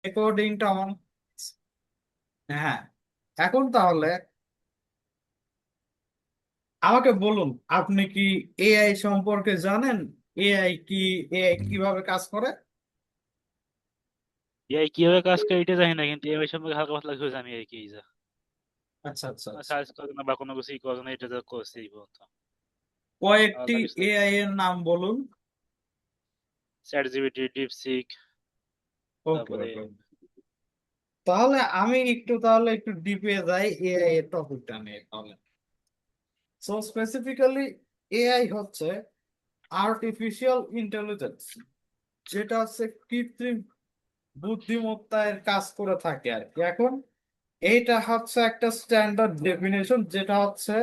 রেকর্ডিংটা on. হ্যাঁ, এখন তাহলে আমাকে বলুন, আপনি কি এআই সম্পর্কে জানেন? এআই কি? এআই কিভাবে কাজ করে? এআই কিভাবে কাজ করে এটা জানি না, কিন্তু এআই সম্পর্কে হালকা পাতলা কিছু জানি আর কি। এই যা আচ্ছা আচ্ছা আচ্ছা। সার্চ করে না বা কোনো কিছুই করে না, এটা যা করছে এই পর্যন্ত। কয়েকটি আলাদা কিছু জানি না। এআই এর নাম বলুন। চ্যাট জিপিটি, ডিপসিক, ওকে তারপরে ওকে। তাহলে আমি একটু ডিপে যাই এআই এর টপিকটা নিয়ে তাহলে। সো স্পেসিফিক্যালি এআই হচ্ছে আর্টিফিশিয়াল ইন্টেলিজেন্স, যেটা হচ্ছে কৃত্রিম বুদ্ধিমত্তার কাজ করে থাকে আর কি। এখন এইটা হচ্ছে একটা স্ট্যান্ডার্ড ডেফিনেশন, যেটা হচ্ছে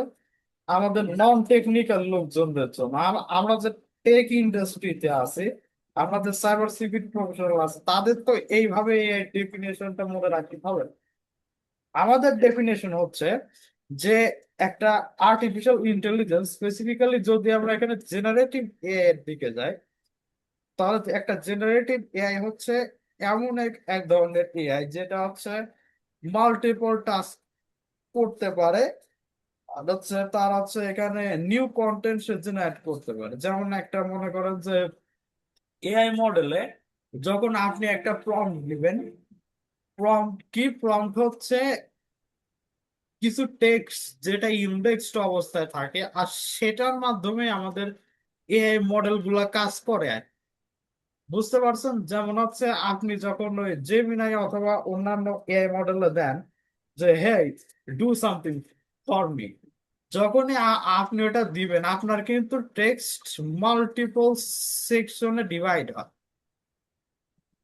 আমাদের নন টেকনিক্যাল লোকজনদের জন্য। আমরা যে টেক ইন্ডাস্ট্রিতে আছি, আমাদের সাইবার সিকিউরিটি প্রফেশনাল আছে, তাদের তো এইভাবে এই ডেফিনেশনটা মনে রাখতে হবে। আমাদের ডেফিনেশন হচ্ছে যে একটা আর্টিফিশিয়াল ইন্টেলিজেন্স, স্পেসিফিক্যালি যদি আমরা এখানে জেনারেটিভ এআই এর দিকে যাই, তাহলে একটা জেনারেটিভ এআই হচ্ছে এমন এক ধরনের এআই যেটা হচ্ছে মাল্টিপল টাস্ক করতে পারে। আর হচ্ছে তার হচ্ছে এখানে নিউ কন্টেন্ট সে জেনারেট করতে পারে। যেমন একটা মনে করেন যে এআই মডেলে যখন আপনি একটা প্রম্পট দিবেন, প্রম্পট হচ্ছে কিছু টেক্সট যেটা ইন্ডেক্সড অবস্থায় থাকে, আর সেটার মাধ্যমে আমাদের এআই মডেল গুলা কাজ করে আর কি। বুঝতে পারছেন? যেমন হচ্ছে আপনি যখন ওই জেমিনাই অথবা অন্যান্য এআই মডেলে দেন যে হে, ডু সামথিং ফর মি, যখনই আপনি ওটা দিবেন, আপনার কিন্তু টেক্সট মাল্টিপল সেকশনে ডিভাইড হয়।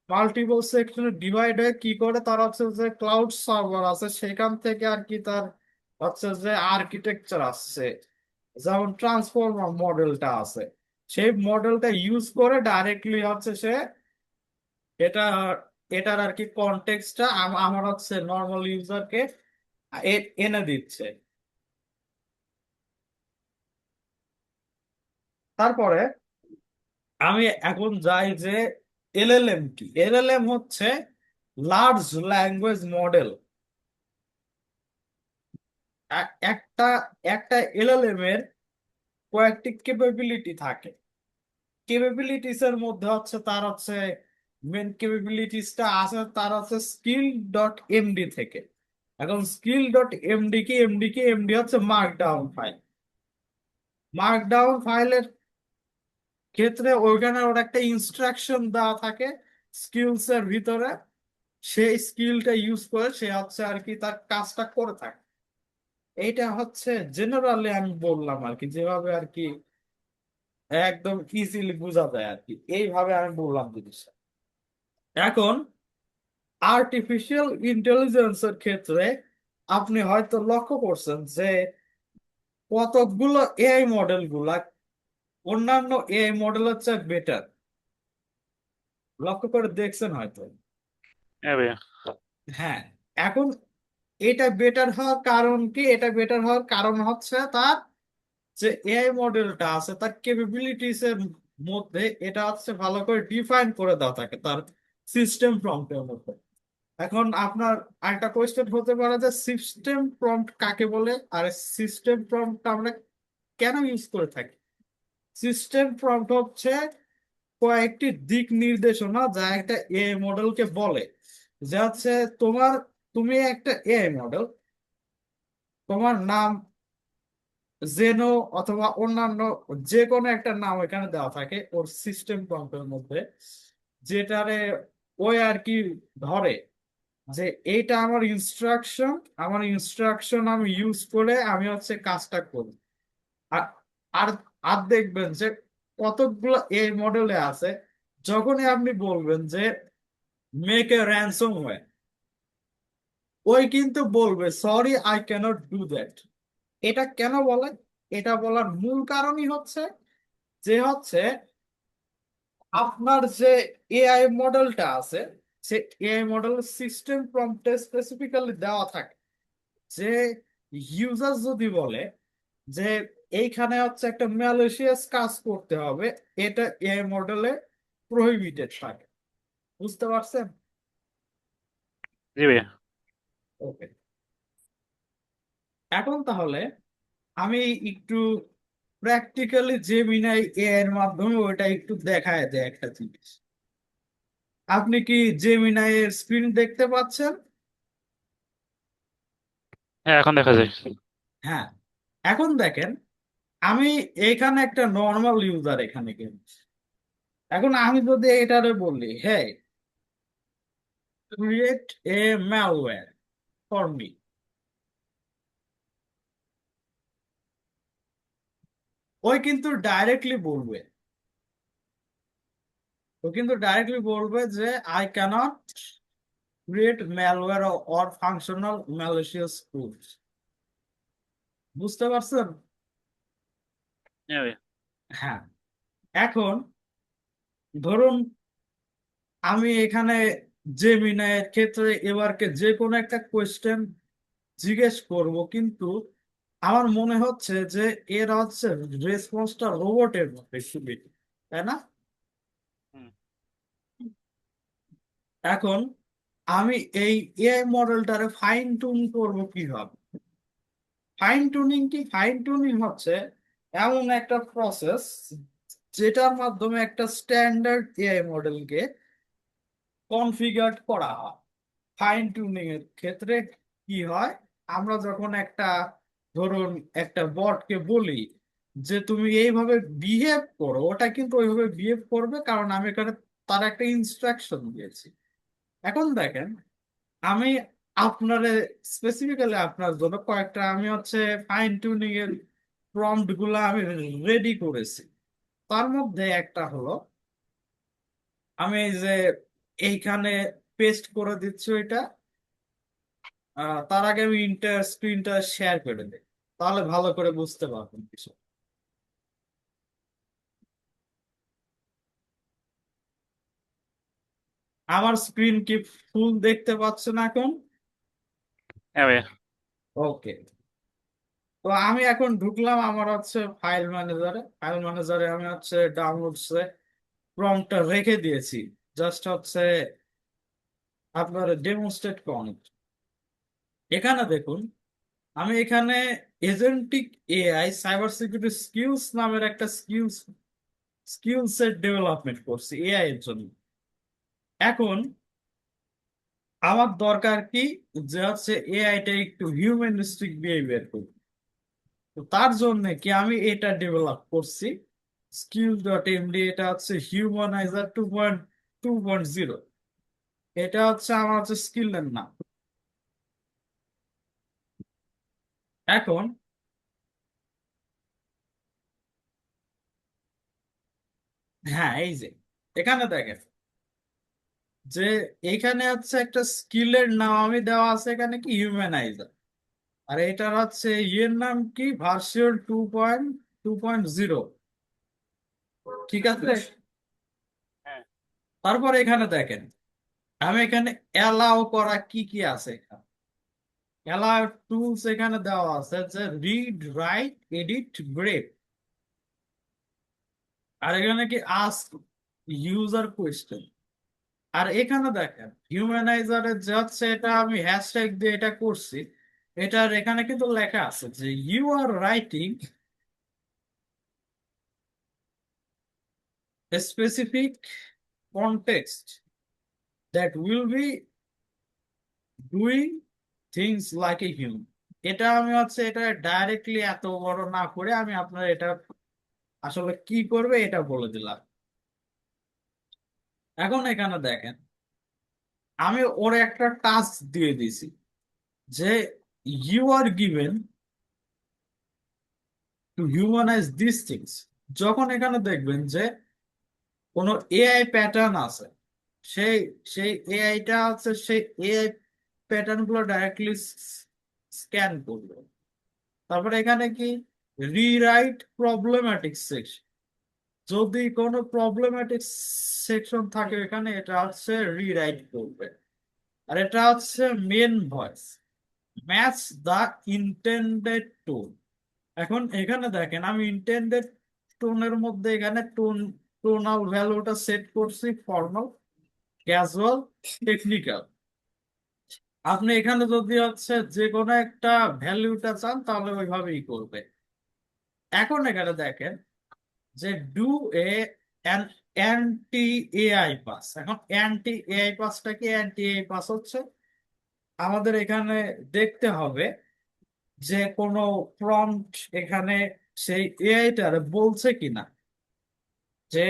মাল্টিপল সেকশনে ডিভাইড হয়ে কি করে, তার হচ্ছে যে ক্লাউড সার্ভার আছে, সেখান থেকে আর কি তার হচ্ছে যে আর্কিটেকচার আসছে। যেমন ট্রান্সফর্মার মডেলটা আছে, সেই মডেলটা ইউজ করে ডাইরেক্টলি হচ্ছে সে এটা এটার আর কি কনটেক্সটটা আমার হচ্ছে নর্মাল ইউজারকে এনে দিচ্ছে। তারপরে আমি এখন যাই যে এলএলএম কি। এলএলএম হচ্ছে লার্জ ল্যাঙ্গুয়েজ মডেল। একটা একটা এলএলএম এর কয়েকটি ক্যাপাবিলিটি থাকে। ক্যাপাবিলিটিস এর মধ্যে হচ্ছে তার হচ্ছে মেন ক্যাপাবিলিটিসটা আছে তার হচ্ছে স্কিল ডট এমডি থেকে। এখন স্কিল ডট এমডি কি? এমডি হচ্ছে মার্কডাউন ফাইল। মার্কডাউন ফাইলের ক্ষেত্রে ওইখানে ওর একটা ইনস্ট্রাকশন দেওয়া থাকে স্কিলস এর ভিতরে, সেই স্কিলটা ইউজ করে সে হচ্ছে আর কি তার কাজটা করে থাকে। এইটা হচ্ছে জেনারেলি আমি বললাম আর কি, যেভাবে আর কি একদম ইজিলি বোঝা যায় আর কি, এইভাবে আমি বললাম জিনিসটা। এখন আর্টিফিশিয়াল ইন্টেলিজেন্সের ক্ষেত্রে আপনি হয়তো লক্ষ্য করছেন যে কতকগুলো এআই মডেল গুলা অন্যান্য এআই মডেলের চেয়ে বেটার। লক্ষ্য করে দেখছেন হয়তো। হ্যাঁ ভাইয়া। হ্যাঁ। এখন এটা বেটার হওয়ার কারণ কি? এটা বেটার হওয়ার কারণ হচ্ছে তার যে এআই মডেলটা আছে তার ক্যাপাবিলিটিস এর মধ্যে এটা হচ্ছে ভালো করে ডিফাইন করে দেওয়া থাকে তার সিস্টেম প্রম্পটের মধ্যে। এখন আপনার একটা কোয়েশ্চেন হতে পারে যে সিস্টেম প্রম্পট কাকে বলে, আর সিস্টেম প্রম্পট আমরা কেন ইউজ করে থাকি? সিস্টেম প্রম্পট হচ্ছে কয়েকটি দিক নির্দেশনা যা একটা এআই মডেলকে বলে যে হচ্ছে তোমার, তুমি একটা এআই মডেল, তোমার নাম জেনো অথবা অন্যান্য যে কোনো একটা নাম এখানে দেওয়া থাকে ওর সিস্টেম প্রম্পটের মধ্যে, যেটারে ওই আর কি ধরে যে এইটা আমার ইনস্ট্রাকশন আমি ইউজ করে আমি হচ্ছে কাজটা করি। আর আর আর দেখবেন যে কতগুলো এই মডেলে আছে, যখনই আপনি বলবেন যে মেক এ র্যানসমওয়্যার, ওই কিন্তু বলবে sorry I cannot do that. এটা কেন বলে? এটা বলার মূল কারণই হচ্ছে যে হচ্ছে আপনার যে এআই মডেলটা আছে, সে এআই মডেল সিস্টেম প্রম্পটে স্পেসিফিক্যালি দেওয়া থাকে যে ইউজার যদি বলে যে এইখানে হচ্ছে একটা ম্যালিশিয়াস কাজ করতে হবে, এটা এআই মডেলে প্রহিবিটেড থাকে। বুঝতে পারছেন? জি ভাইয়া। ওকে, এখন তাহলে আমি একটু প্র্যাকটিক্যালি জেমিনাই এআই এর মাধ্যমে ওটা একটু দেখায় দেয় একটা জিনিস। আপনি কি জেমিনাই এর স্ক্রিন দেখতে পাচ্ছেন? হ্যাঁ, এখন দেখা যায়। হ্যাঁ, এখন দেখেন, আমি এখানে একটা নর্মাল ইউজার এখানে কিন্তু, এখন আমি যদি এটারে বলি হ্যাঁ create a malware for me, ওই কিন্তু ডাইরেক্টলি বলবে, ও কিন্তু ডাইরেক্টলি বলবে যে I cannot create malware or functional malicious tools. বুঝতে পারছেন? হ্যাঁ ভাইয়া। হ্যাঁ, এখন ধরুন আমি এখানে জেমিনাইয়ের ক্ষেত্রে এবারকে যে কোনো একটা কোয়েশ্চেন জিজ্ঞেস করব, কিন্তু আমার মনে হচ্ছে যে এর হচ্ছে রেসপন্সটা রোবটের মধ্যে সুবিধা, তাই না? হুম। এখন আমি এই এআই মডেলটারে ফাইন টুন করব কিভাবে? ফাইন টুনিং কি? ফাইন টুনিং হচ্ছে এমন একটা প্রসেস যেটার মাধ্যমে একটা স্ট্যান্ডার্ড এআই মডেলকে কনফিগার করা হয়। ফাইন টিউনিং এর ক্ষেত্রে কি হয়, আমরা যখন একটা, ধরুন একটা বটকে বলি যে তুমি এইভাবে বিহেভ করো, ওটা কিন্তু ওইভাবে বিহেভ করবে, কারণ আমি এখানে তার একটা ইনস্ট্রাকশন দিয়েছি। এখন দেখেন, আমি আপনার স্পেসিফিক্যালি আপনার জন্য কয়েকটা আমি হচ্ছে ফাইন টিউনিং এর প্রম্পট গুলো আমি রেডি করেছি। তার মধ্যে একটা হলো, আমি এই যে এইখানে পেস্ট করে দিচ্ছি ওইটা, তার আগে আমি ইন্টার স্ক্রিনটা শেয়ার করে দিই, তাহলে ভালো করে বুঝতে পারবেন কিছু। আমার স্ক্রিন কি ফুল দেখতে পাচ্ছেন এখন? হ্যাঁ ভাইয়া। ওকে, তো আমি এখন ঢুকলাম আমার হচ্ছে ফাইল ম্যানেজারে। ফাইল ম্যানেজারে আমি হচ্ছে ডাউনলোডসে প্রম্পটটা রেখে দিয়েছি, জাস্ট হচ্ছে আপনার ডেমনস্ট্রেট করুন। এখানে দেখুন, আমি এখানে agentic AI cyber security skills নামের একটা স্কিল সেট ডেভেলপমেন্ট করছি এআই এর জন্য। এখন আমার দরকার কি, যে হচ্ছে এআইটা একটু হিউম্যানিস্টিক বিহেভিয়ার করবে। তো তার জন্য কি আমি এটা ডেভেলপ করছি, স্কিল.এমডি। এটা হচ্ছে হিউম্যানাইজার 2.2.0। এটা হচ্ছে আমার হচ্ছে স্কিলের নাম। এখন হ্যাঁ, এই যে এখানে দেখেন যে এখানে হচ্ছে একটা স্কিলের নাম আমি দেওয়া আছে এখানে কি হিউম্যানাইজার, আর এটার হচ্ছে ইয়ের নাম কি ভার্সন 2.2.0। ঠিক আছে? হ্যাঁ। তারপর এখানে দেখেন, আমি এখানে অ্যালাউ করা কি কি আছে এখানে। অ্যালাউ টুলস এখানে দেওয়া আছে যে রিড, রাইট, এডিট, ব্রেক। আর এখানে কি আস্ক ইউজার কোয়েশ্চেন। আর এখানে দেখেন হিউম্যানাইজারের যে হচ্ছে, এটা আমি হ্যাশট্যাগ দিয়ে এটা করছি। এটার এখানে কিন্তু লেখা আছে যে you are writing a specific context that will be doing things like a human। এটা আমি হচ্ছে এটা ডাইরেক্টলি এত বড় না করে আমি আপনার এটা আসলে কি করবে এটা বলে দিলাম। এখন এখানে দেখেন, আমি ওর একটা টাস্ক দিয়ে দিছি যে you are given to humanize this things. যখন এখানে দেখবেন যে কোনো এআই প্যাটার্ন আছে, সেই সেই এআইটা হচ্ছে সেই এআই প্যাটার্ন গুলো ডাইরেক্টলি স্ক্যান করবে। তারপরে এখানে কি রিরাইট প্রবলেম্যাটিক সেকশন, যদি কোনো প্রবলেম্যাটিক সেকশন থাকে এখানে এটা হচ্ছে রিরাইট করবে। আর এটা হচ্ছে মেন ভয়েস ম্যাচ দা ইন্টেন্ডেড টোন। এখন এখানে দেখেন আমি ইন্টেন্ডেড টোনের মধ্যে এখানে টোনাল ভ্যালুটা সেট করছি ফর্মাল, ক্যাজুয়াল, টেকনিক্যাল। আপনি এখানে যদি হচ্ছে যে কোনো একটা ভ্যালুটা চান তাহলে ওইভাবেই করবে। এখন এখানে দেখেন যে do a anti AI pass. এখন অ্যান্টি এআই পাসটা কি? অ্যান্টি এআই পাস হচ্ছে আমাদের এখানে দেখতে হবে যে কোনো প্রম্পট এখানে সেই এআইটার বলছে কিনা যে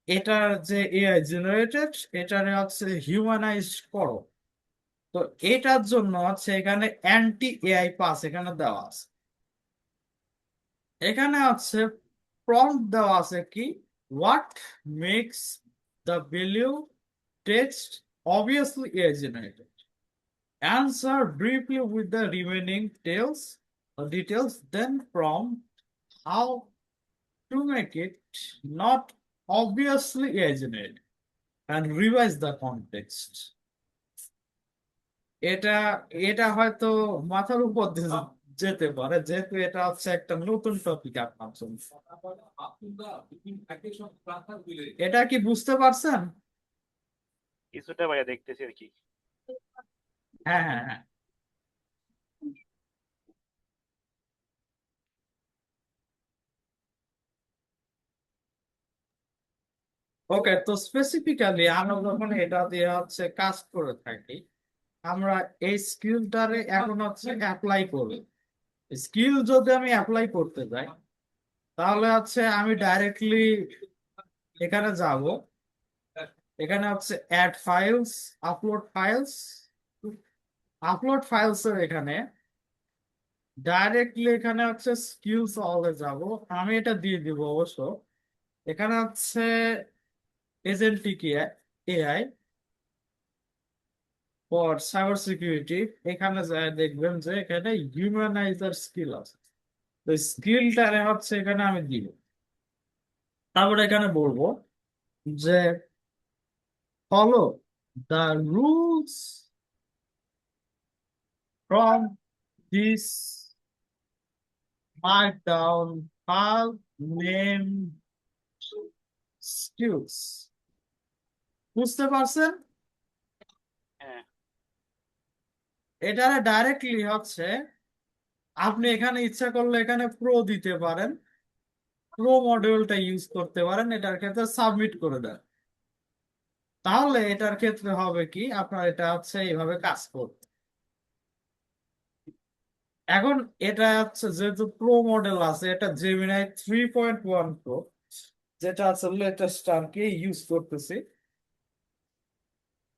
এটার যে এআই জেনারেটেড এটারে হচ্ছে হিউম্যানাইজ করো। তো এটার জন্য হচ্ছে এখানে অ্যান্টি এআই পাস এখানে দেওয়া আছে। এখানে হচ্ছে প্রম্পট দেওয়া আছে কি, what makes the value text obviously AI generated. Answer briefly with the remaining details, then prompt how to make it not obviously AI generated and revise the context. এটা এটা হয়তো মাথার উপর দিয়ে যেতে পারে, যেহেতু এটা হচ্ছে একটা নতুন টপিক আপনার জন্য। এটা কি বুঝতে পারছেন? কিছুটা ভাইয়া দেখতেছি আর কি। হ্যাঁ, হ্যাঁ, হ্যাঁ। ওকে, তো স্পেসিফিক্যালি আমরা যখন এটা দিয়ে হচ্ছে কাজ করে থাকি, আমরা এই স্কিলটারে এখন হচ্ছে অ্যাপ্লাই করি। স্কিল যদি আমি অ্যাপ্লাই করতে যাই তাহলে হচ্ছে আমি ডাইরেক্টলি এখানে যাব। এখানে হচ্ছে add files, upload files. Upload files এর এখানে ডাইরেক্টলি এখানে হচ্ছে স্কিলস অলে যাব। আমি এটা দিয়ে দিব অবশ্য। এখানে হচ্ছে agentic AI for cyber security. এখানে যায় দেখবেন যে এখানে হিউম্যানাইজার স্কিল আছে। তো স্কিলটা হচ্ছে এখানে আমি দিব। তারপরে এখানে বলবো যে follow the rules from this markdown file name skills। বুঝতে পারছেন? হ্যাঁ, এটা ডাইরেক্টলি হচ্ছে আপনি এখানে ইচ্ছা করলে এখানে প্রো দিতে পারেন, প্রো মডিউলটা ইউজ করতে পারেন, এটার ক্ষেত্রে সাবমিট করে দেন। তাহলে এটার ক্ষেত্রে হবে কি, আপনার এটা হচ্ছে এইভাবে কাজ করবে। এখন এটা হচ্ছে যেহেতু প্রো মডেল আছে, এটা জেমিনাই 3.1 প্রো, যেটা আছে লেটেস্ট আর কি ইউজ করতেছি।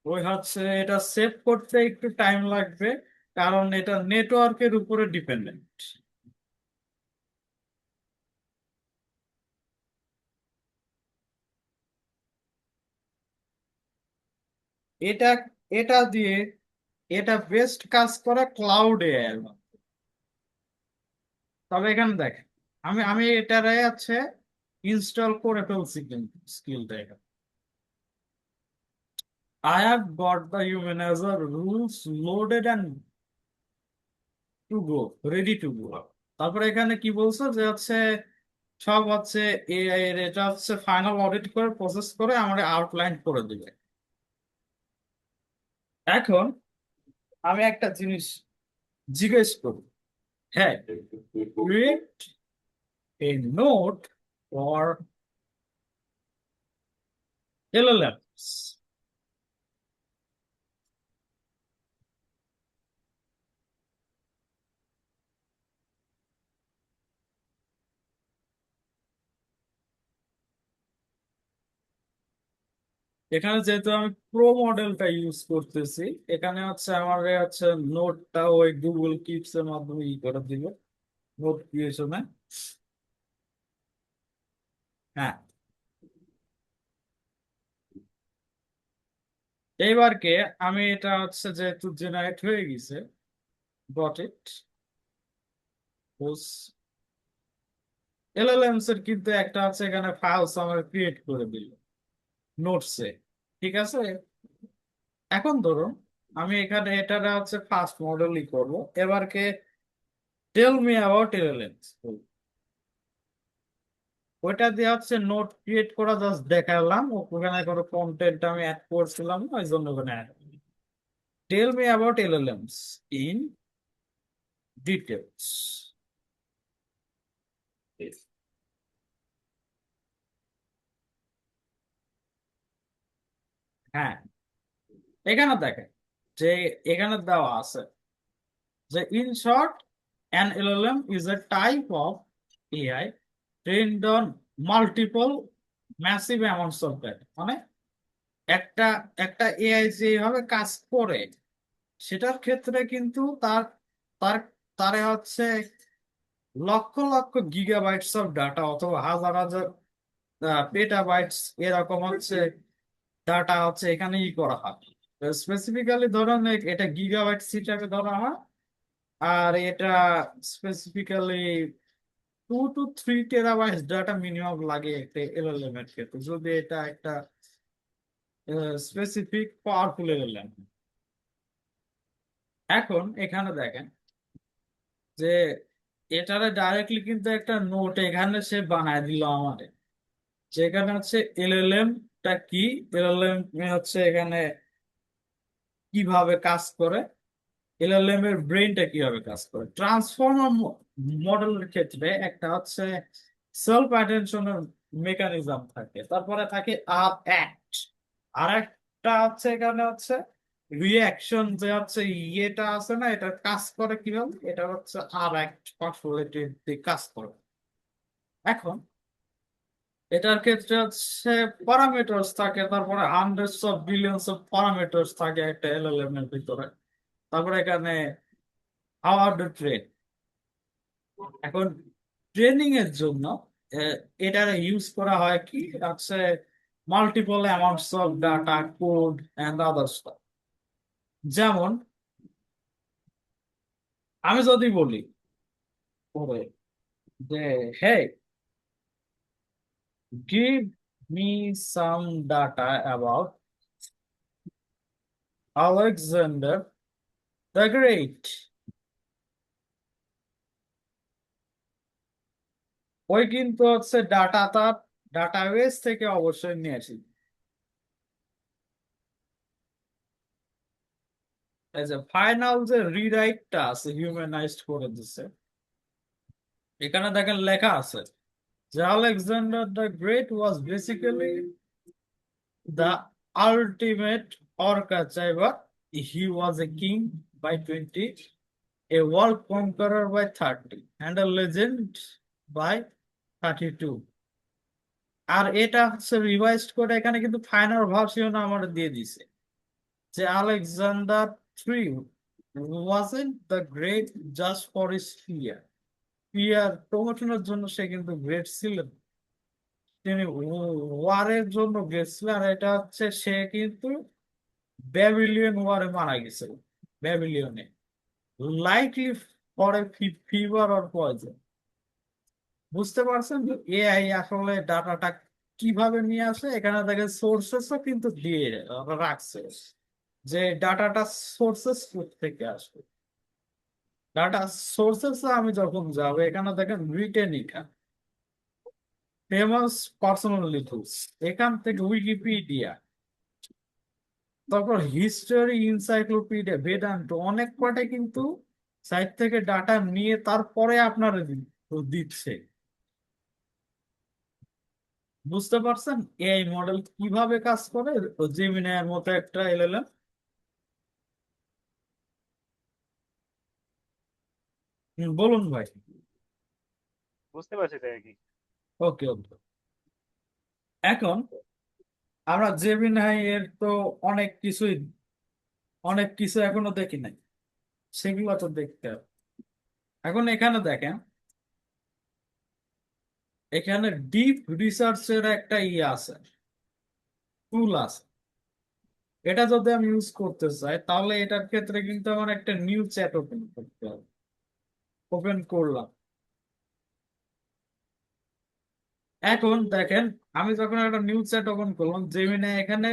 ওই হচ্ছে এটা সেভ করতে একটু টাইম লাগবে, কারণ এটা নেটওয়ার্কের উপরে ডিপেন্ডেন্ট। এটা এটা দিয়ে এটা বেস্ট কাজ করে ক্লাউড এআই এর মধ্যে। তবে এখানে দেখেন আমি আমি এটারে আছে ইনস্টল করে ফেলছি কিন্তু স্কিলটা এখানে। I have got the humanizer rules loaded and to go, ready to go. তারপরে এখানে কি বলছো যে হচ্ছে সব হচ্ছে এআই এর এটা হচ্ছে ফাইনাল অডিট করে প্রসেস করে আমরা আউটলাইন করে দিবে। এখন আমি একটা জিনিস জিজ্ঞেস করি, হ্যাঁ, create A note for LLMs। এখানে যেহেতু আমি প্রো মডেলটা ইউজ করতেছি, এখানে হচ্ছে আমার হচ্ছে নোটটা ওই গুগল কিপস এর মাধ্যমে ই করে দিবে, নোট ক্রিয়েশনে। হ্যাঁ, এইবারকে আমি এটা হচ্ছে যেহেতু জেনারেট হয়ে গেছে, গট ইট, এলএলএমস এর কিন্তু একটা হচ্ছে এখানে ফাইলস আমার ক্রিয়েট করে দিল নোটসে। ঠিক আছে, এখন ধরুন আমি এখানে এটা হচ্ছে ফার্স্ট মডেলই করবো। এবারকে টেল মি অ্যাবাউট এলএলএমস, ওইটা দিয়ে হচ্ছে নোট ক্রিয়েট করা জাস্ট দেখালাম। ওখানে কোনো কন্টেন্ট আমি অ্যাড করছিলাম না, ওই জন্য ওখানে add. Tell me about LLMs in details. হ্যাঁ, এখানে দেখেন যে এখানে দেওয়া আছে যে in short an LLM is a type of AI trained on multiple massive amounts of data। মানে একটা একটা এআই যেভাবে কাজ করে সেটার ক্ষেত্রে কিন্তু তার তার তারে হচ্ছে lakh lakh gigabytes of data অথবা হাজার হাজার পেটাবাইটস এরকম হচ্ছে ডাটা হচ্ছে এখানে করা হয়। স্পেসিফিক্যালি ধরুন এটা গিগাবাইটস হিসাবে ধরা হয়, আর এটা specifically 2 to 3 terabyte data minimum লাগে একটা এলএলএম এর ক্ষেত্রে, যদি এটা একটা স্পেসিফিক পাওয়ারফুল এলএলএম। এখন এখানে দেখেন যে এটারে ডাইরেক্টলি কিন্তু একটা নোট এখানে সে বানায় দিল আমাদের, যেখানে হচ্ছে এলএলএম টা কি, এলএলএম হচ্ছে এখানে কিভাবে কাজ করে, এলএলএম এর ব্রেনটা কিভাবে কাজ করে। ট্রান্সফর্মার মডেলের ক্ষেত্রে একটা হচ্ছে সেলফ অ্যাটেনশনের মেকানিজম থাকে, তারপরে থাকে আর অ্যাক্ট, আর একটা হচ্ছে এখানে হচ্ছে রিয়াকশন, যে হচ্ছে ইয়েটা আছে না, এটা কাজ করে কিভাবে, এটা হচ্ছে আর অ্যাক্ট কনফ্লিক্টিভ কাজ করে। এখন এটার ক্ষেত্রে হচ্ছে প্যারামিটারস থাকে, তারপরে hundreds of billions of parameters থাকে একটা এলএলএম এর ভিতরে। তারপরে এখানে হাওয়ার্ড ট্রেন। এখন ট্রেনিং এর জন্য আহ, এটা ইউজ করা হয় কি হচ্ছে multiple amounts of data, code and other stuff. যেমন আমি যদি বলি পরে যে hey give me some data about Alexander the Great, ওই কিন্তু হচ্ছে ডাটা তার ডাটাবেস থেকে অবশ্যই নিয়েছি। এই যে ফাইনাল যে রিরাইটটা আছে হিউম্যানাইজড করে দিচ্ছে, এখানে দেখেন লেখা আছে যে Alexander the Great was basically the ultimate overachiever, he was a king by 20, a world conqueror by 30 and a legend by 32। আর এটা হচ্ছে রিভাইজড করে এখানে কিন্তু ফাইনাল ভার্সন আমার দিয়ে দিছে যে Alexander three wasn't the great just for his fear, fear প্রমোশনের জন্য সে কিন্তু গ্রেট ছিলেন, তিনি ওয়ারের জন্য গ্রেট ছিলেন। আর এটা হচ্ছে সে কিন্তু ব্যাবিলিয়ন ওয়ারে মারা গেছিল, ব্যাবিলিয়নে, likely for a fever or poison. বুঝতে পারছেন এআই আসলে ডাটাটা কিভাবে নিয়ে আসে, এখানে দেখে সোর্সেসও কিন্তু দিয়ে রাখছে যে ডাটাটা সোর্সেস থেকে আসবে। ডাটা সোর্সেস আমি যখন যাব, এখানে দেখেন ব্রিটেনিকা, ফেমাস পার্সোনালিটিস, এখান থেকে উইকিপিডিয়া, তারপর হিস্টোরি, ইনসাইক্লোপিডিয়া, বেদান্ত, অনেক কয়টা কিন্তু সাইট থেকে ডাটা নিয়ে তারপরে আপনারা দিচ্ছে। বুঝতে পারছেন এআই মডেল কিভাবে কাজ করে, জেমিনাইয়ের মতো একটা এলএলএম। বলুন ভাই। বুঝতে পারছি তাই আর কি। ওকে ওকে। এখন আমরা জেমিনাই এর তো অনেক কিছুই, অনেক কিছু এখনো দেখি নাই, সেগুলো তো দেখতে হবে। এখন এখানে দেখেন, এখানে ডিপ রিসার্চের একটা ইয়ে আছে, টুল আছে। এটা যদি আমি ইউজ করতে চাই তাহলে এটার ক্ষেত্রে কিন্তু আমার একটা নিউ চ্যাট ওপেন করতে হবে। ওপেন করলাম। এখন দেখেন আমি যখন একটা নিউ চ্যাট ওপেন করলাম, জেমিনাই এখানে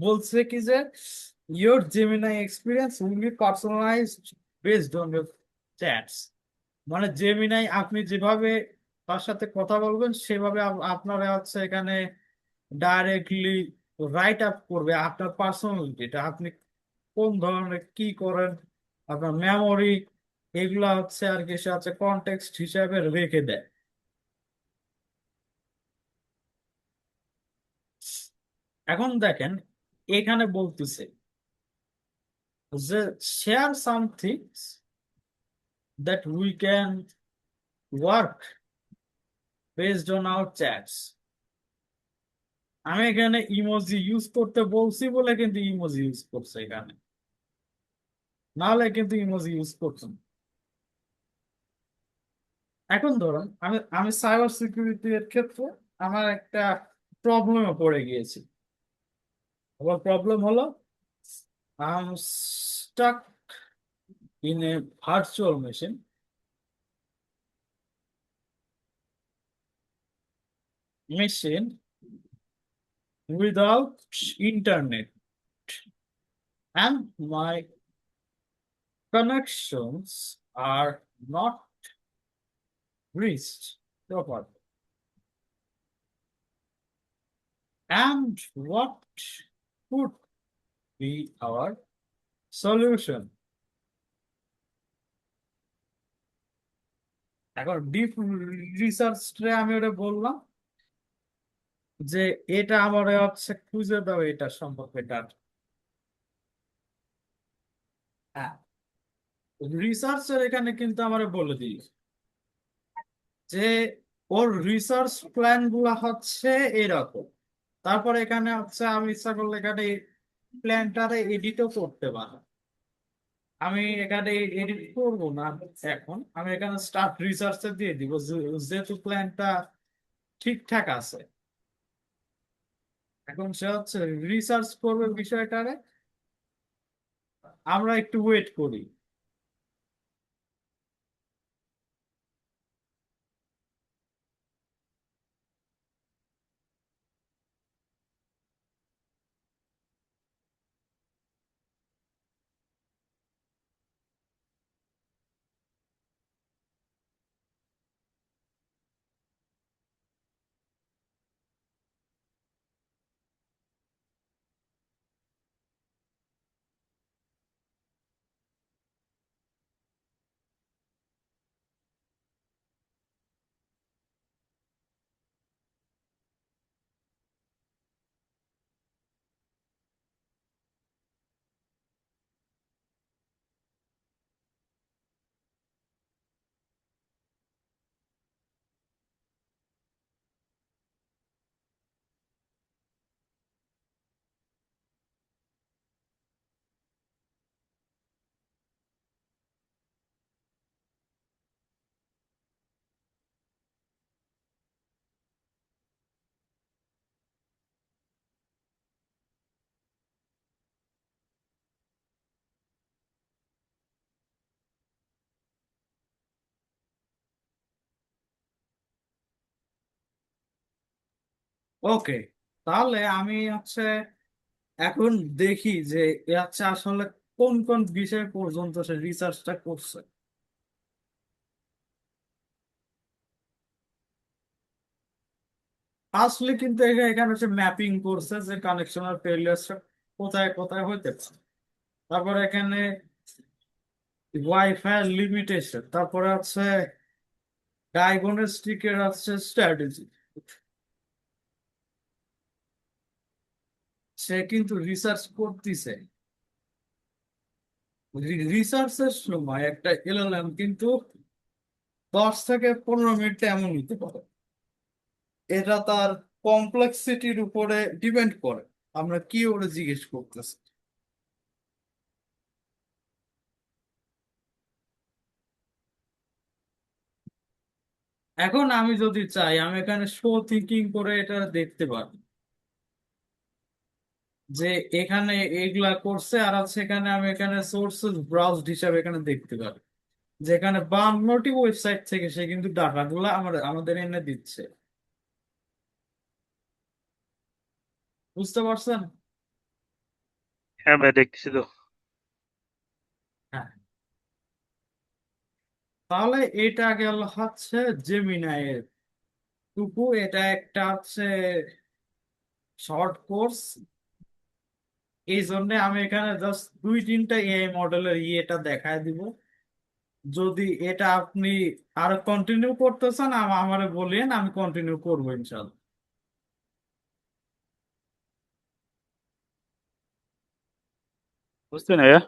বলছে কি যে your Gemini experience will be personalised based on your chats. মানে জেমিনাই আপনি যেভাবে তার সাথে কথা বলবেন সেভাবে আপনারা হচ্ছে এখানে ডাইরেক্টলি রাইট আপ করবে আপনার পার্সোনালিটিটা, আপনি কোন ধরনের কি করেন, আপনার মেমোরি, এগুলা হচ্ছে আর কি সে হচ্ছে কনটেক্সট হিসাবে রেখে দেয়। এখন দেখেন এখানে বলতেছে যে share something that we can work based on our chats. আমি এখানে ইমোজি ইউজ করতে বলছি বলে কিন্তু ইমোজি ইউজ করছে এখানে, নাহলে কিন্তু ইমোজি ইউজ করছে না। এখন ধরুন আমি আমি সাইবার সিকিউরিটি এর ক্ষেত্রে আমার একটা প্রবলেমে পড়ে গিয়েছি। আমার প্রবলেম হলো I am stuck in a virtual machine without internet, and my connections are not reached properly. And what could be our solution? এখন ডিপ রিসার্চে আমি ওটা বললাম যে এটা আমার হচ্ছে খুঁজে দাও এটা সম্পর্কে ডাটা। হ্যাঁ, রিসার্চের এখানে কিন্তু আমার বলে দিল যে ওর রিসার্চ প্ল্যান গুলা হচ্ছে এরকম। তারপর এখানে হচ্ছে আমি ইচ্ছা করলে এখানে প্ল্যানটারে এডিটও করতে পারি। আমি এখানে এডিট করব না, এখন আমি এখানে স্টার্ট রিসার্চে দিয়ে দিব যেহেতু প্ল্যানটা ঠিকঠাক আছে। এখন সে হচ্ছে রিসার্চ করবে বিষয়টারে, আমরা একটু ওয়েট করি। ওকে, তাহলে আমি হচ্ছে এখন দেখি যে এ হচ্ছে আসলে কোন কোন বিষয় পর্যন্ত সে রিসার্চটা করছে। আসলে কিন্তু এখানে হচ্ছে ম্যাপিং করছে যে কানেকশন আর ফেলিয়ারটা কোথায় কোথায় হইতে পারে। তারপর এখানে ওয়াইফাই লিমিটেশন, তারপরে আছে ডায়াগনস্টিকের আছে স্ট্র্যাটেজি। সে কিন্তু রিসার্চ করতেছে। রিসার্চের সময় একটা এলএলএম কিন্তু 10 থেকে 15 মিনিট এমন নিতে পারে। এটা তার কমপ্লেক্সিটির উপরে ডিপেন্ড করে আমরা কি ওরে জিজ্ঞেস করতেছি। এখন আমি যদি চাই আমি এখানে শো থিঙ্কিং করে এটা দেখতে পারি যে এখানে এগুলা করছে, আর আছে এখানে আমি এখানে সোর্সেস ব্রাউজড হিসাবে এখানে দেখতে পারি যেখানে 52টি ওয়েবসাইট থেকে সে কিন্তু ডাটাগুলো আমাদের এনে দিচ্ছে। বুঝতে পারছেন? হ্যাঁ ভাই, দেখতেছি তো। হ্যাঁ, তাহলে এটা গেল হচ্ছে জেমিনাই এর টুকু। এটা একটা হচ্ছে শর্ট কোর্স, এই জন্য আমি এখানে জাস্ট 2-3টা এআই মডেলের ইয়েটা দেখায় দিব। যদি এটা আপনি আরো কন্টিনিউ করতে চান আমারে বলেন, আমি কন্টিনিউ করবো ইনশাল্লাহ। বুঝতে না ভাইয়া?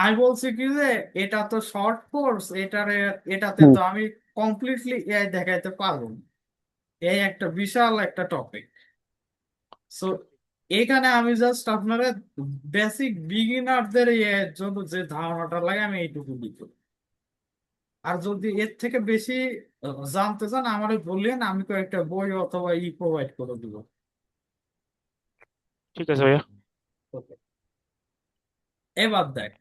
আমি বলছি কি যে এটা তো শর্ট কোর্স, এটাতে হুম। তো আমি কমপ্লিটলি এআই দেখাইতে পারবো না। এই একটা বিশাল একটা টপিক। সো এখানে আমি জাস্ট আপনারা বেসিক বিগিনারদের এর জন্য যে ধারণাটা লাগে আমি এইটুকু দিব। আর যদি এর থেকে বেশি জানতে চান আমারে বললেন, আমি কয়েকটা বই অথবা প্রোভাইড করে দিব। ঠিক আছে ভাইয়া। Okay. এবার দেখ,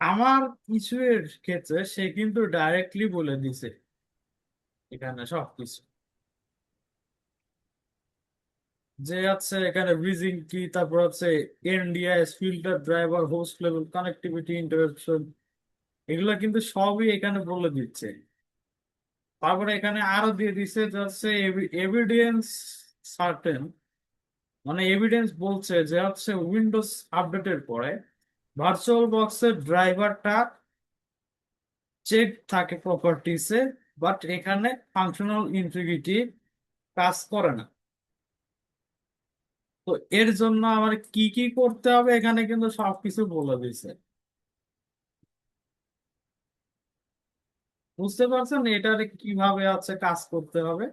আমার কিছু এর ক্ষেত্রে সে কিন্তু ডাইরেক্টলি বলে দিছে এখানে সবকিছু, যে আছে এখানে ব্রিজিং কি, তারপর আছে NDIS, filter, driver, host level connectivity, interruption, এগুলো কিন্তু সবই এখানে বলে দিচ্ছে। তারপরে এখানে আরো দিয়ে দিচ্ছে যে হচ্ছে এভিডেন্স সার্টেন, মানে এভিডেন্স বলছে যে হচ্ছে উইন্ডোজ আপডেটের পরে ভার্চুয়াল বক্সের ড্রাইভারটা চেক থাকে প্রপার্টিসে, বাট এখানে ফাংশনাল ইন্টিগ্রিটি কাজ করে না। তো এর জন্য আমার কি কি করতে হবে এখানে কিন্তু সবকিছু বলে দিছে। বুঝতে পারছেন এটার কিভাবে আছে কাজ করতে হবে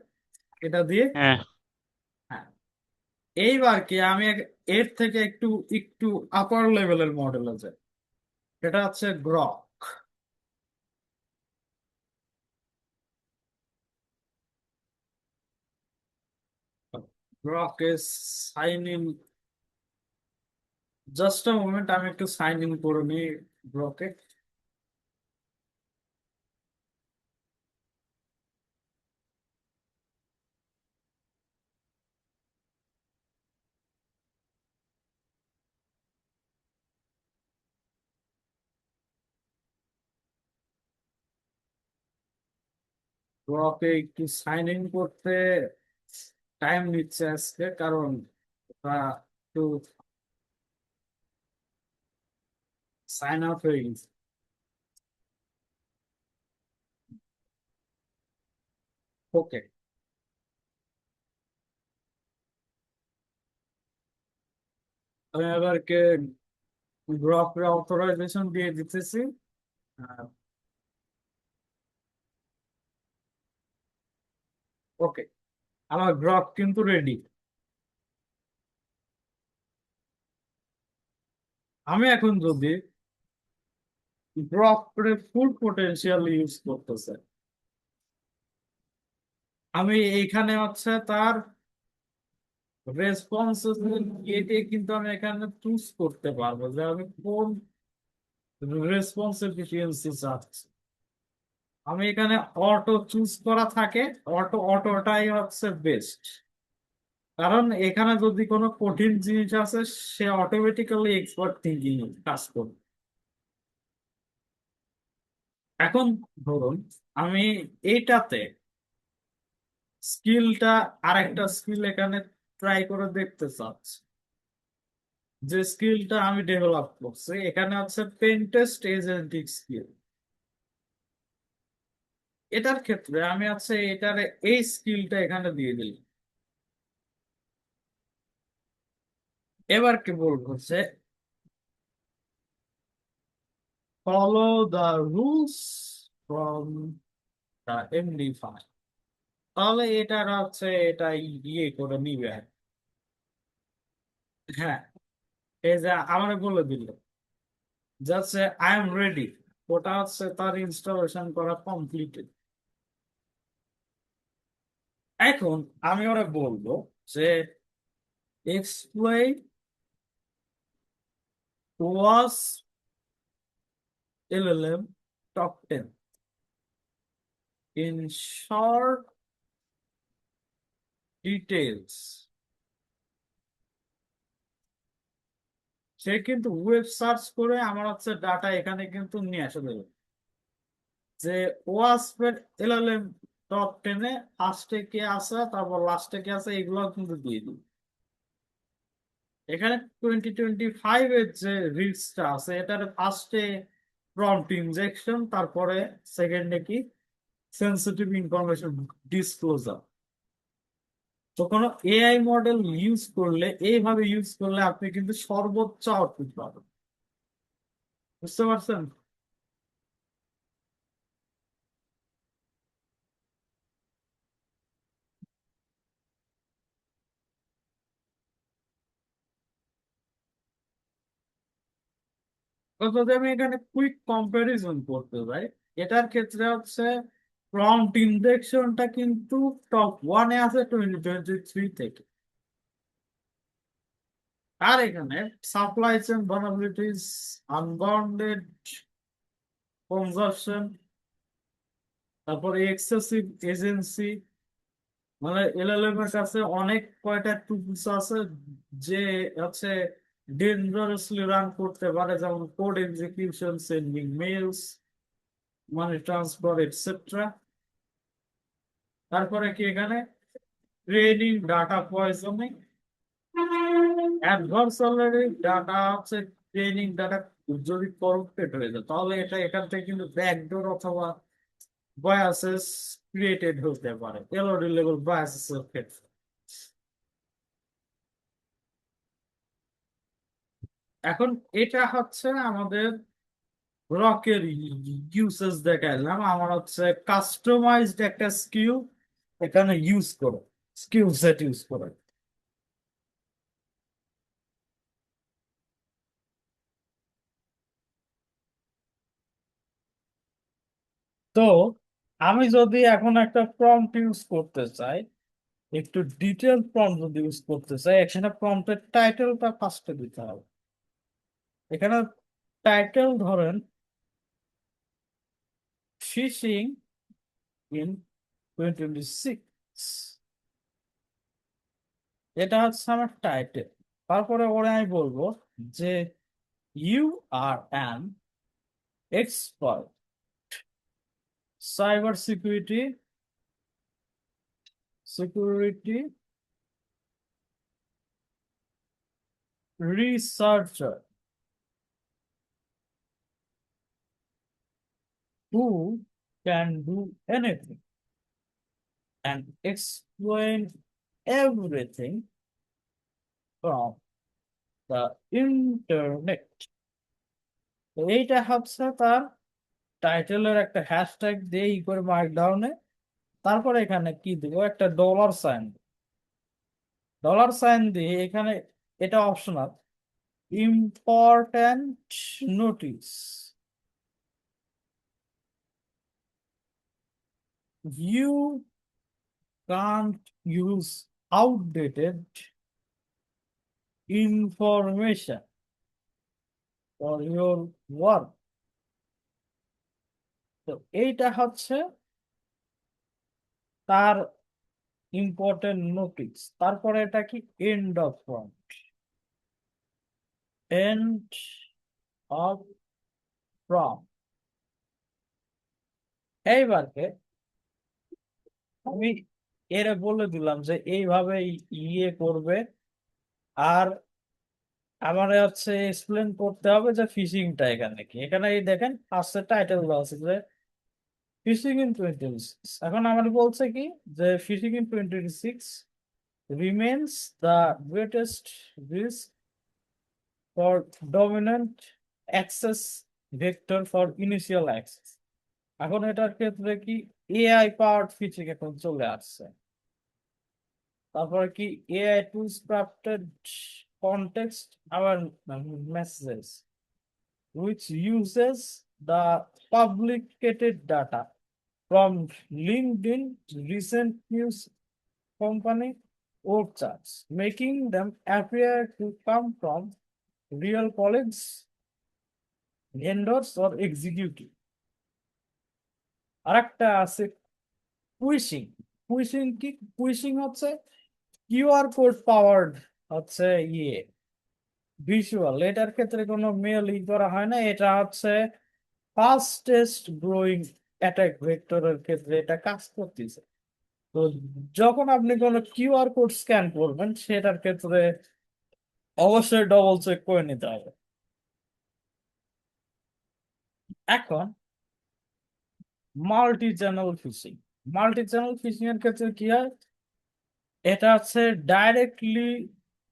এটা দিয়ে? হ্যাঁ। হ্যাঁ। এইবার কি আমি এর থেকে একটু একটু আপার লেভেলের মডেল আছে, এটা হচ্ছে গ্রক। গ্রক এর sign in, just a moment, আমি একটু সাইন ইন করে নিই গ্রকে। গ্রকে একটু সাইন ইন করতে টাইম নিচ্ছে আজকে, কারণ ওরা একটু সাইন আউট হয়ে গেছে। ওকে, আমি এবারকে গ্রকের অথরাইজেশন দিয়ে দিতেছি। ওকে, আমার গ্রক কিন্তু রেডি। আমি এখন যদি গ্রকের ফুল পোটেনশিয়াল ইউজ করতে চাই, আমি এইখানে হচ্ছে তার রেসপন্স এটি কিন্তু আমি এখানে চুজ করতে পারবো যে আমি কোন রেসপন্স এফিসিয়েন্সি চাচ্ছি। আমি এখানে অটো চুজ করা থাকে, অটোটাই হচ্ছে বেস্ট, কারণ এখানে যদি কোনো কঠিন জিনিস আছে সে অটোমেটিক্যালি এক্সপার্ট থিঙ্কিং কাজ করবে। এখন ধরুন আমি এইটাতে স্কিলটা, আরেকটা স্কিল এখানে ট্রাই করে দেখতে চাচ্ছি। যে স্কিলটা আমি ডেভেলপ করছি এখানে হচ্ছে পেনটেস্ট এজেন্টিক স্কিল। এটার ক্ষেত্রে আমি হচ্ছে এটার এই স্কিলটা এখানে দিয়ে দিই। এবার কি বলবো যে follow the rules from the MD5, তাহলে এটার হচ্ছে এটা ইয়ে করে নিবে আর কি। হ্যাঁ, এই যে আমার বলে দিল যাচ্ছে আই এম রেডি, ওটা হচ্ছে তার ইনস্টলেশন করা কমপ্লিটেড। এখন আমি ওরা বলবো যে exploit was LLM top 10 in short details. সে কিন্তু ওয়েব সার্চ করে আমার হচ্ছে ডাটা এখানে কিন্তু নিয়ে আসে দেবে, যে ওয়াসপের এলএলএম টপ 10-এ ফার্স্টে কে আছে তারপর লাস্টে কে আছে এগুলো কিন্তু দিয়ে দিই। এখানে 2025 এর যে রিস্কটা আছে এটার ফার্স্টে প্রম্পট ইনজেকশন, তারপরে সেকেন্ডে কি সেন্সিটিভ ইনফরমেশন ডিসক্লোজার। তো কোনো এআই মডেল ইউজ করলে, এইভাবে ইউজ করলে আপনি কিন্তু সর্বোচ্চ আউটপুট পাবেন। বুঝতে পারছেন? তো যদি আমি এখানে কুইক কম্পারিজন করতে যাই, এটার ক্ষেত্রে হচ্ছে প্রম্পট ইনজেকশনটা কিন্তু টপ ওয়ানে আছে 2023 থেকে। আর এখানে supply chain vulnerabilities, unbounded consumption, তারপরে এক্সেসিভ এজেন্সি, মানে এলএলএম এর কাছে অনেক কয়টা টুলস আছে যে হচ্ছে ডেঞ্জারাসলি রান করতে পারে, যেমন code execution, sending mails, money transfer etcetera. তারপরে কি এখানে training data poisoning, adversary data হচ্ছে, ট্রেনিং ডাটা যদি করপ্টেড হয়ে যায় তাহলে এটা এখান থেকে কিন্তু ব্যাকডোর অথবা বায়াসেস ক্রিয়েটেড হতে পারে, এলওডি লেভেল বায়াসেস এর ক্ষেত্রে। এখন এটা হচ্ছে আমাদের রকের ইউসেজ দেখাইলাম, আমার হচ্ছে কাস্টমাইজড একটা স্কিল এখানে ইউজ করো, স্কিল সেট ইউজ করে। তো আমি যদি এখন একটা প্রম্পট ইউজ করতে চাই, একটু ডিটেল প্রম্পট যদি ইউজ করতে চাই, এখানে প্রম্পটের টাইটেলটা ফার্স্টে দিতে হবে। এখানে টাইটেল ধরেন ফিশিং ইন 2026, এটা হচ্ছে আমার টাইটেল। তারপরে ওরে আমি বলবো যে you are an expert cyber security researcher who can do anything and explain everything from the internet। তো এইটা হচ্ছে তার টাইটেলের একটা হ্যাশট্যাগ দিয়ে ই করে মার্কডাউনে, তারপরে এখানে কি দিব, একটা ডলার সাইন দিয়ে এখানে, এটা optional, important notice, you can't use outdated information for your work। তো এইটা হচ্ছে তার ইম্পর্টেন্ট নোটিস। তারপরে এটা কি, end of prompt, end of prompt. এইবারকে আমি এরা বলে দিলাম যে এইভাবে ইয়ে করবে, আর আমার হচ্ছে এক্সপ্লেন করতে হবে যে ফিশিংটা এখানে কি। এখানে এই দেখেন ফার্স্টে টাইটেল দেওয়া আছে যে ফিশিং ইন 2026। এখন আমার বলছে কি যে fishing in 2026 remains the greatest risk for dominant access vector for initial access। এখন এটার ক্ষেত্রে কি এআই পাওয়ার্ড ফিচিং এখন চলে আসছে। তারপরে কি AI tools crafted context our messages which uses the publicated data from LinkedIn recent news company org charts, making them appear to come from real colleagues, vendors or executive। আরেকটা আছে কুইশিং। কুইশিং কি? কুইশিং হচ্ছে QR code powered হচ্ছে ইয়ে visual. এটার ক্ষেত্রে কোনো mail ই করা হয় না, এটা হচ্ছে ফাস্টেস্ট গ্রোয়িং অ্যাটাক ভেক্টরের ক্ষেত্রে এটা কাজ করতেছে। তো যখন আপনি কোনো কিউআর কোড স্ক্যান করবেন সেটার ক্ষেত্রে অবশ্যই ডবল চেক করে নিতে হবে। এখন multi channel phishing, multi channel phishing এর ক্ষেত্রে কি হয়, এটা হচ্ছে ডাইরেক্টলি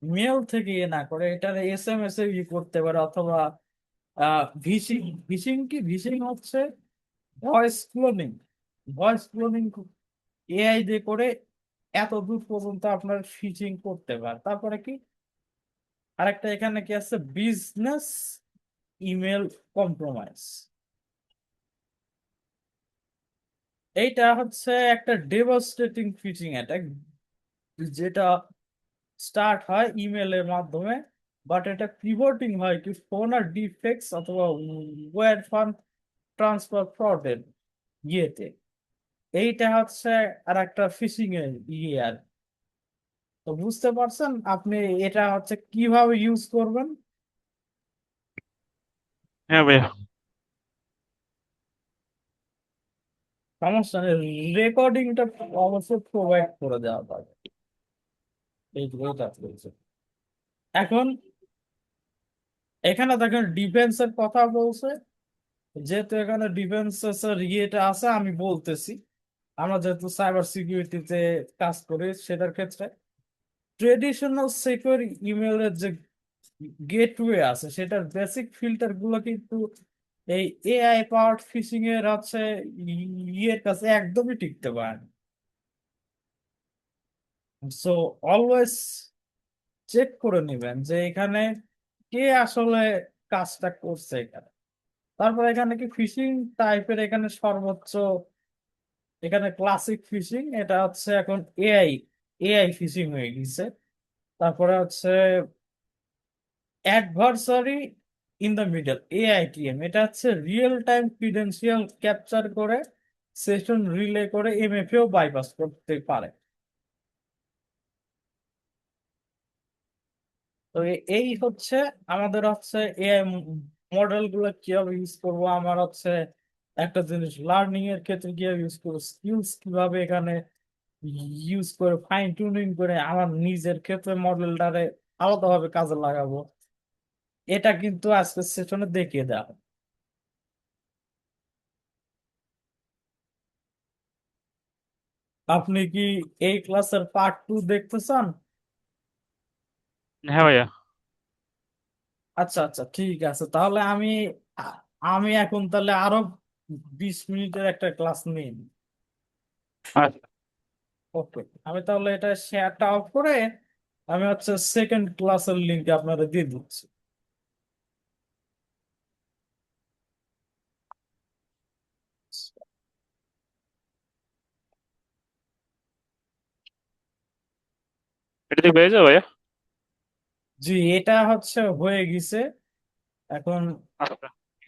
মেল থেকে ইয়ে না করে এটা SMS এ ই করতে পারে, অথবা ভিসিং। ভিসিং হচ্ছে voice cloning. Voice cloning AI দিয়ে করে এত দূর পর্যন্ত আপনার ফিশিং করতে পারে। তারপরে কি আরেকটা এখানে কি আছে, বিজনেস ইমেল কম্প্রোমাইজ। এইটা হচ্ছে একটা ডেভাস্টেটিং ফিশিং অ্যাটাক, যেটা স্টার্ট হয় ইমেলের মাধ্যমে, বাট এটা পিভটিং হয় কি ফোন আর ডিফেক্টস অথবা ওয়্যার ফান্ড ট্রান্সফার ফ্রডের ইয়েতে। এইটা হচ্ছে আর একটা ফিশিং এর ইয়ে আর। তো বুঝতে পারছেন আপনি এটা হচ্ছে কিভাবে ইউজ করবেন। হ্যাঁ ভাইয়া। সমস্যা নেই, রেকর্ডিংটা অবশ্যই প্রোভাইড করে দেওয়া হবে। এইটা চলছে। এখন এখানে দেখেন ডিফেন্সের কথা বলছে, যেহেতু এখানে ডিফেন্সের ইয়েটা আছে আমি বলতেছি। আমরা যেহেতু সাইবার সিকিউরিটিতে কাজ করি, সেটার ক্ষেত্রে ট্রেডিশনাল সিকিউর ইমেলের যে গেটওয়ে আছে সেটার বেসিক ফিল্টার গুলো কিন্তু এই AI পাওয়ার্ড ফিশিং এর হচ্ছে ইয়ের কাছে একদমই টিকতে পারে না। সো অলওয়েজ চেক করে নেবেন যে এখানে কে আসলে কাজটা করছে এখানে। তারপর এখানে কি ফিশিং টাইপের, এখানে সর্বোচ্চ এখানে ক্লাসিক ফিশিং, এটা হচ্ছে এখন এআই ফিশিং হয়ে গেছে। তারপরে হচ্ছে adversary in the middle, AITM, এটা হচ্ছে রিয়েল টাইম ক্রিডেন্সিয়াল ক্যাপচার করে সেশন রিলে করে MFAও বাইপাস করতে পারে। তো এই হচ্ছে আমাদের হচ্ছে AI মডেল গুলো কিভাবে ইউজ করবো, আমার হচ্ছে একটা জিনিস লার্নিং এর ক্ষেত্রে কিভাবে ইউজ করবো, স্কিলস কিভাবে এখানে ইউজ করে ফাইন টিউনিং করে আমার নিজের ক্ষেত্রে মডেলটারে আলাদাভাবে কাজে লাগাবো, এটা কিন্তু আজকের সেশনে দেখিয়ে দেওয়া হবে। আপনি কি এই ক্লাসের পার্ট 2 দেখতে চান? হ্যাঁ ভাইয়া। আচ্ছা আচ্ছা, ঠিক আছে তাহলে আ- আমি এখন তাহলে আরো 20 মিনিটের একটা ক্লাস নিই। আচ্ছা। ওকে, আমি তাহলে এটা শেয়ারটা অফ করে আমি হচ্ছে সেকেন্ড ক্লাসের লিঙ্ক আপনাদের দিয়ে দিচ্ছি। এটা দিয়ে পেয়ে যাবে ভাইয়া। জি, এটা হচ্ছে হয়ে গেছে এখন। আচ্ছা।